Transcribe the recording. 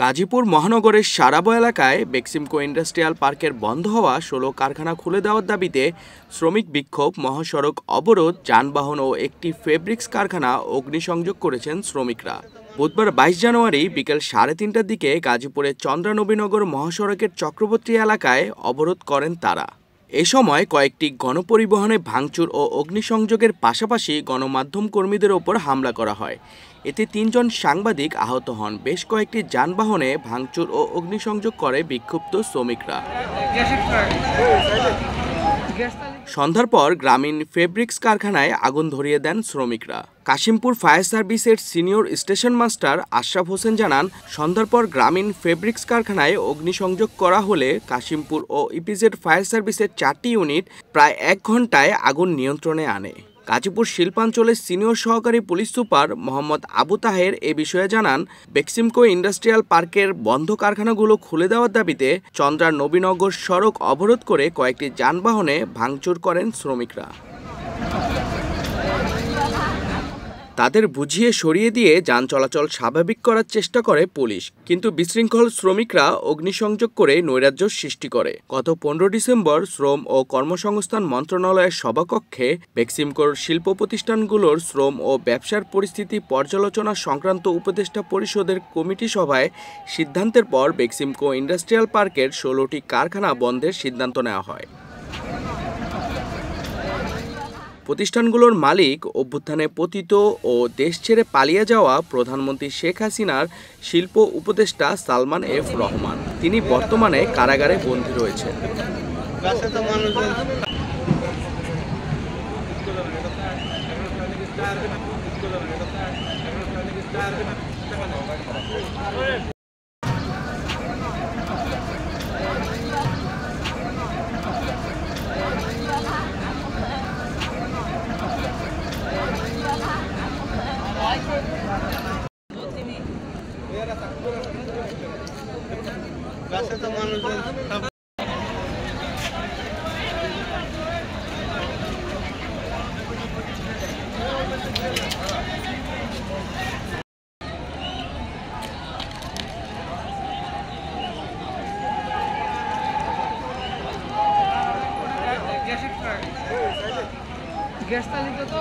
গাজীপুর মহানগরের সারাবো এলাকায় বেক্সিমকো ইন্ডাস্ট্রিয়াল পার্কের বন্ধ হওয়া ১৬ কারখানা খুলে দেওয়ার দাবিতে শ্রমিক বিক্ষোভ, মহাসড়ক অবরোধ, যানবাহন ও একটি ফেব্রিক্স কারখানা অগ্নিসংযোগ করেছেন শ্রমিকরা। বুধবার ২২ জানুয়ারি বিকেল ৩:৩০টার দিকে গাজীপুরের চন্দ্রানবীনগর মহাসড়কের চক্রবর্তী এলাকায় অবরোধ করেন তারা। এ সময় কয়েকটি গণপরিবহনে ভাঙচুর ও অগ্নিসংযোগের পাশাপাশি গণমাধ্যম কর্মীদের ওপর হামলা করা হয়। এতে ৩ জন সাংবাদিক আহত হন। বেশ কয়েকটি যানবাহনে ভাঙচুর ও অগ্নিসংযোগ করে বিক্ষুব্ধ শ্রমিকরা। সন্ধ্যার পর গ্রামীণ ফেব্রিক্স কারখানায় আগুন ধরিয়ে দেন শ্রমিকরা। কাশিমপুর ফায়ার সার্ভিসের senior station master Ashraf Hossain জানান, সন্ধ্যার পর গ্রামীণ ফেব্রিক্স কারখানায় অগ্নিসংযোগ করা হলে কাশিমপুর ও ইপিজেড ফায়ার সার্ভিসের ৪টি ইউনিট প্রায় ১ ঘন্টায় আগুন নিয়ন্ত্রণে আনে। গাজীপুর শিল্পাঞ্চলের সিনিয়র সহকারী পুলিশ সুপার মোহাম্মদ আবু তাহের এ বিষয়ে জানান, বেক্সিমকো ইন্ডাস্ট্রিয়াল পার্কের বন্ধ কারখানাগুলো খুলে দেওয়ার দাবিতে চন্দ্রানবীনগর সড়ক অবরোধ করে কয়েকটি যানবাহনে ভাঙচুর করেন শ্রমিকরা। তাদের বুঝিয়ে সরিয়ে দিয়ে যান চলাচল স্বাভাবিক করার চেষ্টা করে পুলিশ, কিন্তু বিশৃঙ্খল শ্রমিকরা অগ্নিসংযোগ করে নৈরাজ্য সৃষ্টি করে। গত ১৫ ডিসেম্বর শ্রম ও কর্মসংস্থান মন্ত্রণালয়ের সভাকক্ষে বেক্সিমকোর শিল্প প্রতিষ্ঠানগুলোর শ্রম ও ব্যবসার পরিস্থিতি পর্যালোচনা সংক্রান্ত উপদেষ্টা পরিষদের কমিটি সভায় সিদ্ধান্তের পর বেক্সিমকো ইন্ডাস্ট্রিয়াল পার্কের ১৬টি কারখানা বন্ধের সিদ্ধান্ত নেওয়া হয়। প্রতিষ্ঠানগুলোর মালিক অভ্যুত্থানে পতিত ও দেশ ছেড়ে পালিয়ে যাওয়া প্রধানমন্ত্রী শেখ হাসিনার শিল্প উপদেষ্টা সালমান এফ রহমান। তিনি বর্তমানে কারাগারে বন্দী রয়েছেন। গ্যাস তালিকা তো